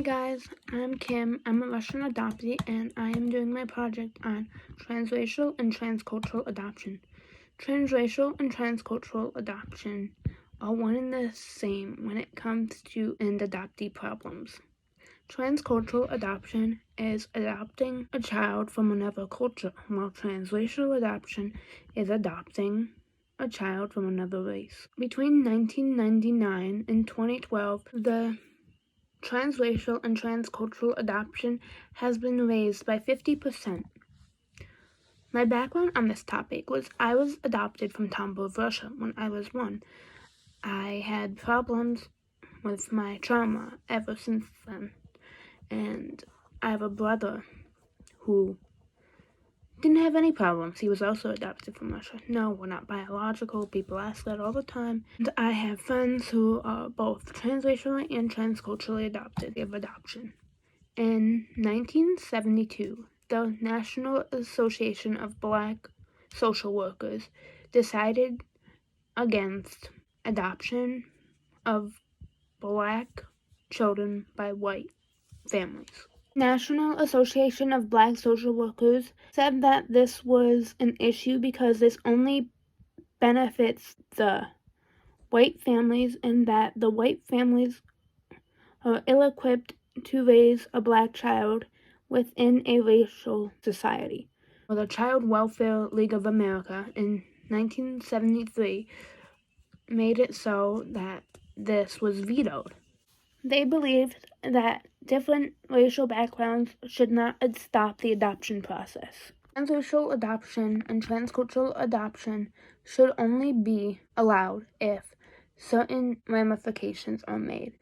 Hey guys, I'm Kim. I'm a Russian adoptee and I am doing my project on transracial and transcultural adoption. Transracial and transcultural adoption are one and the same when it comes to and adoptee problems. Transcultural adoption is adopting a child from another culture, while transracial adoption is adopting a child from another race. Between 1999 and 2012, the transracial and transcultural adoption has been raised by 50%. My background on this topic was I was adopted from Tambov, Russia when I was 1. I had problems with my trauma ever since then, and I have a brother who didn't have any problems. He was also adopted from Russia. No, we're not biological. People ask that all the time. And I have friends who are both transracially and transculturally adopted of adoption. In 1972, the National Association of Black Social Workers decided against adoption of black children by white families. National Association of Black Social Workers said that this was an issue because this only benefits the white families and that the white families are ill-equipped to raise a black child within a racial society. The Child Welfare League of America in 1973 made it so that this was vetoed. They believed that different racial backgrounds should not stop the adoption process. Transracial adoption and transcultural adoption should only be allowed if certain ramifications are made.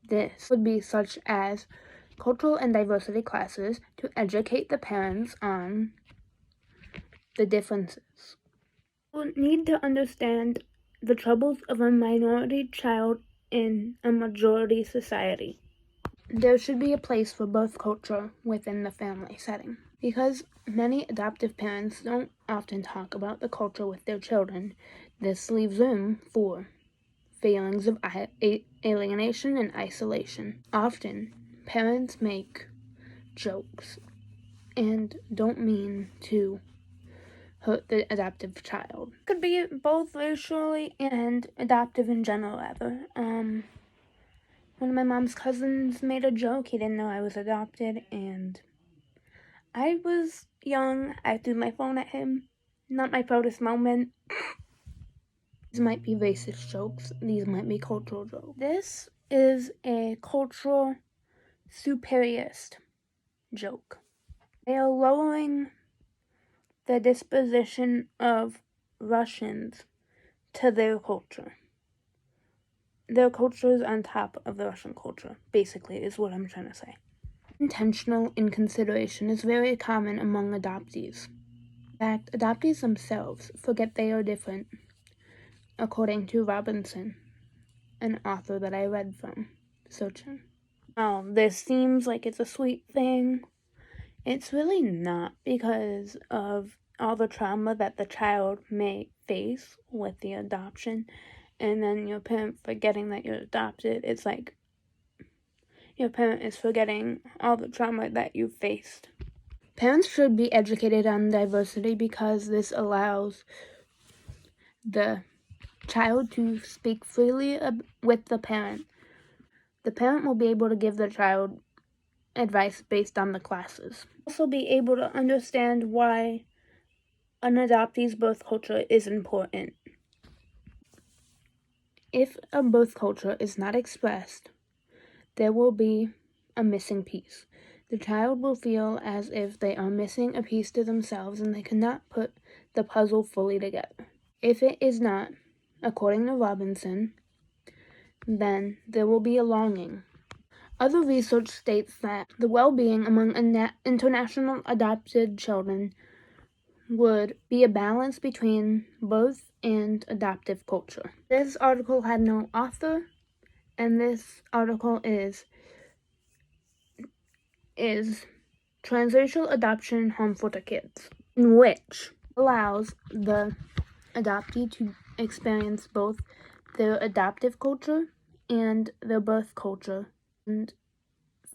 This would be such as cultural and diversity classes to educate the parents on the differences. We need to understand the troubles of a minority child in a majority society. There should be a place for both culture within the family setting. Because many adoptive parents don't often talk about the culture with their children, this leaves room for feelings of alienation and isolation. Often, parents make jokes and don't mean to hurt the adoptive child. Could be both racially and adoptive in general, ever. One of my mom's cousins made a joke. He didn't know I was adopted, and I was young. I threw my phone at him. Not my proudest moment. These might be racist jokes. These might be cultural jokes. This is a cultural superiorist joke. They are lowering the disposition of Russians to their culture. Their culture is on top of the Russian culture, basically, is what I'm trying to say. Intentional inconsideration is very common among adoptees. In fact, adoptees themselves forget they are different, according to Robinson, an author that I read from, searching. Oh, this seems like it's a sweet thing. It's really not, because of all the trauma that the child may face with the adoption, and then your parent forgetting that you're adopted. It's like your parent is forgetting all the trauma that you faced. Parents should be educated on diversity because this allows the child to speak freely with the parent. The parent will be able to give the child advice based on the classes. Also be able to understand why an adoptee's birth culture is important. If a birth culture is not expressed, there will be a missing piece. The child will feel as if they are missing a piece to themselves and they cannot put the puzzle fully together. If it is not, according to Robinson, then there will be a longing. Other research states that the well-being among international adopted children would be a balance between birth and adoptive culture. This article had no author, and this article is Transracial Adoption Harmful to Kids, in which allows the adoptee to experience both their adoptive culture and their birth culture and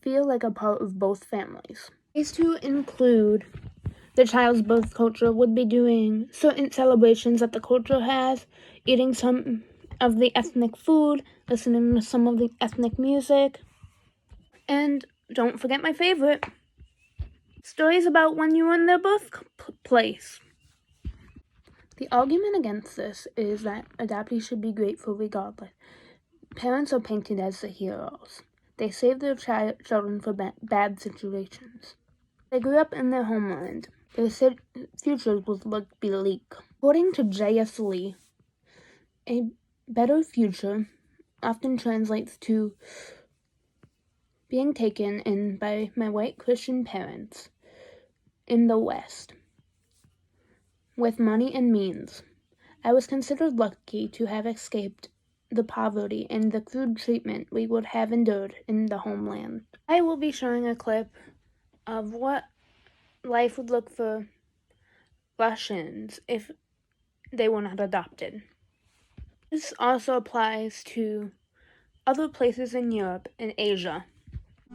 feel like a part of both families. Ways to include the child's birth culture would be doing certain celebrations that the culture has, eating some of the ethnic food, listening to some of the ethnic music, and don't forget my favorite, stories about when you were in their birthplace. The argument against this is that adoptees should be grateful regardless. Parents are painted as the heroes. They save their children from bad situations. They grew up in their homeland. Their futures would look bleak. According to J.S. Lee, a better future often translates to being taken in by my white Christian parents in the West with money and means. I was considered lucky to have escaped the poverty and the crude treatment we would have endured in the homeland. I will be showing a clip of what life would look for Russians if they were not adopted. This also applies to other places in Europe and Asia.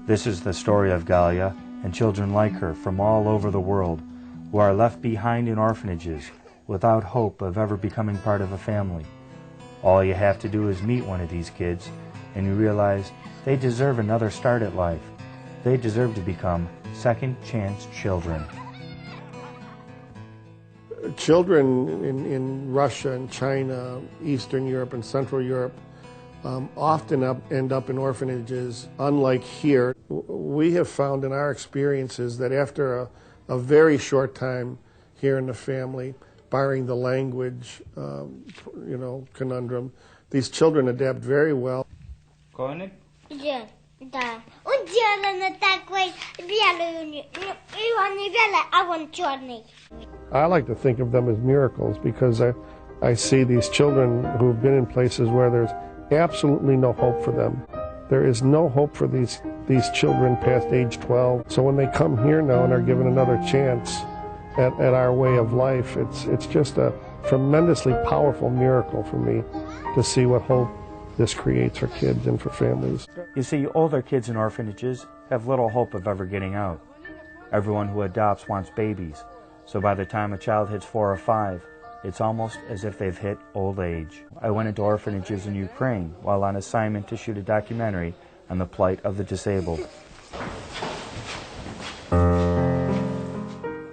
This is the story of Galia and children like her from all over the world who are left behind in orphanages without hope of ever becoming part of a family. All you have to do is meet one of these kids and you realize they deserve another start at life. They deserve to become second chance children. Children in Russia and China, Eastern Europe and Central Europe often end up in orphanages. Unlike here, we have found in our experiences that after a very short time here in the family, barring the language conundrum, these children adapt very well. Да. Уделано такой белый, его не белый, а он черный. I like to think of them as miracles because I see these children who've been in places where there's absolutely no hope for them. There is no hope for these children past age 12. So when they come here now and are given another chance at our way of life, it's just a tremendously powerful miracle for me to see what hope this creates for kids and for families. You see, older kids in orphanages have little hope of ever getting out. Everyone who adopts wants babies, so by the time a child hits 4 or 5, it's almost as if they've hit old age. I went into orphanages in Ukraine while on assignment to shoot a documentary on the plight of the disabled.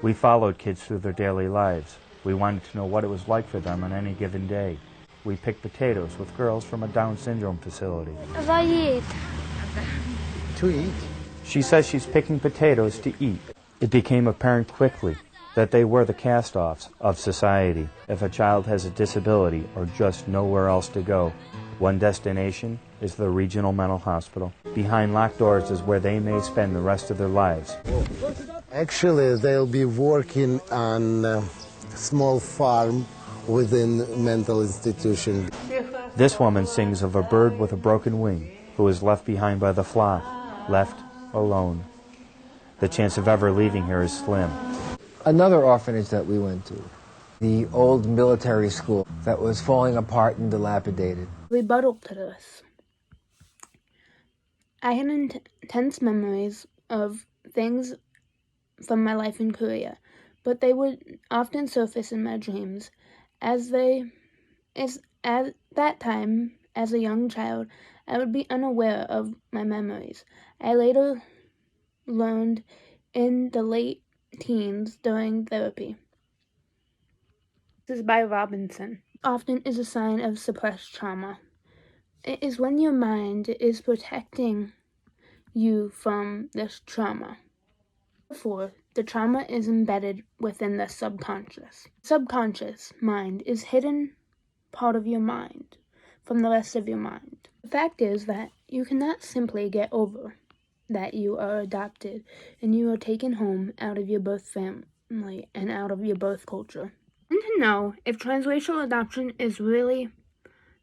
We followed kids through their daily lives. We wanted to know what it was like for them on any given day. We picked potatoes with girls from a Down syndrome facility. To eat? She says she's picking potatoes to eat. It became apparent quickly that they were the cast-offs of society. If a child has a disability or just nowhere else to go, one destination is the regional mental hospital. Behind locked doors is where they may spend the rest of their lives. Actually, they'll be working on a small farm within mental institution. This woman sings of a bird with a broken wing who is left behind by the flock, left alone. The chance of ever leaving here is slim. Another orphanage that we went to, the old military school that was falling apart and dilapidated. Rebuttal to this. I had intense memories of things from my life in Korea, but they would often surface in my dreams. At that time, as a young child, I would be unaware of my memories. I later learned in the late teens during therapy. This is by Robinson. Often is a sign of suppressed trauma. It is when your mind is protecting you from this trauma. Therefore, the trauma is embedded within the subconscious. Subconscious mind is hidden part of your mind from the rest of your mind. The fact is that you cannot simply get over that you are adopted and you are taken home out of your birth family and out of your birth culture. And to know if transracial adoption is really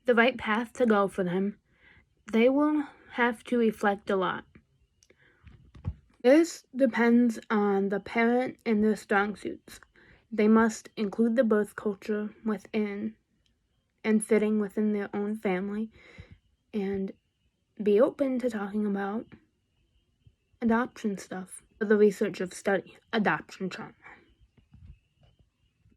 the right path to go for them, they will have to reflect a lot. This depends on the parent and their strong suits. They must include the birth culture within and fitting within their own family and be open to talking about adoption stuff, for the research of study, adoption trauma.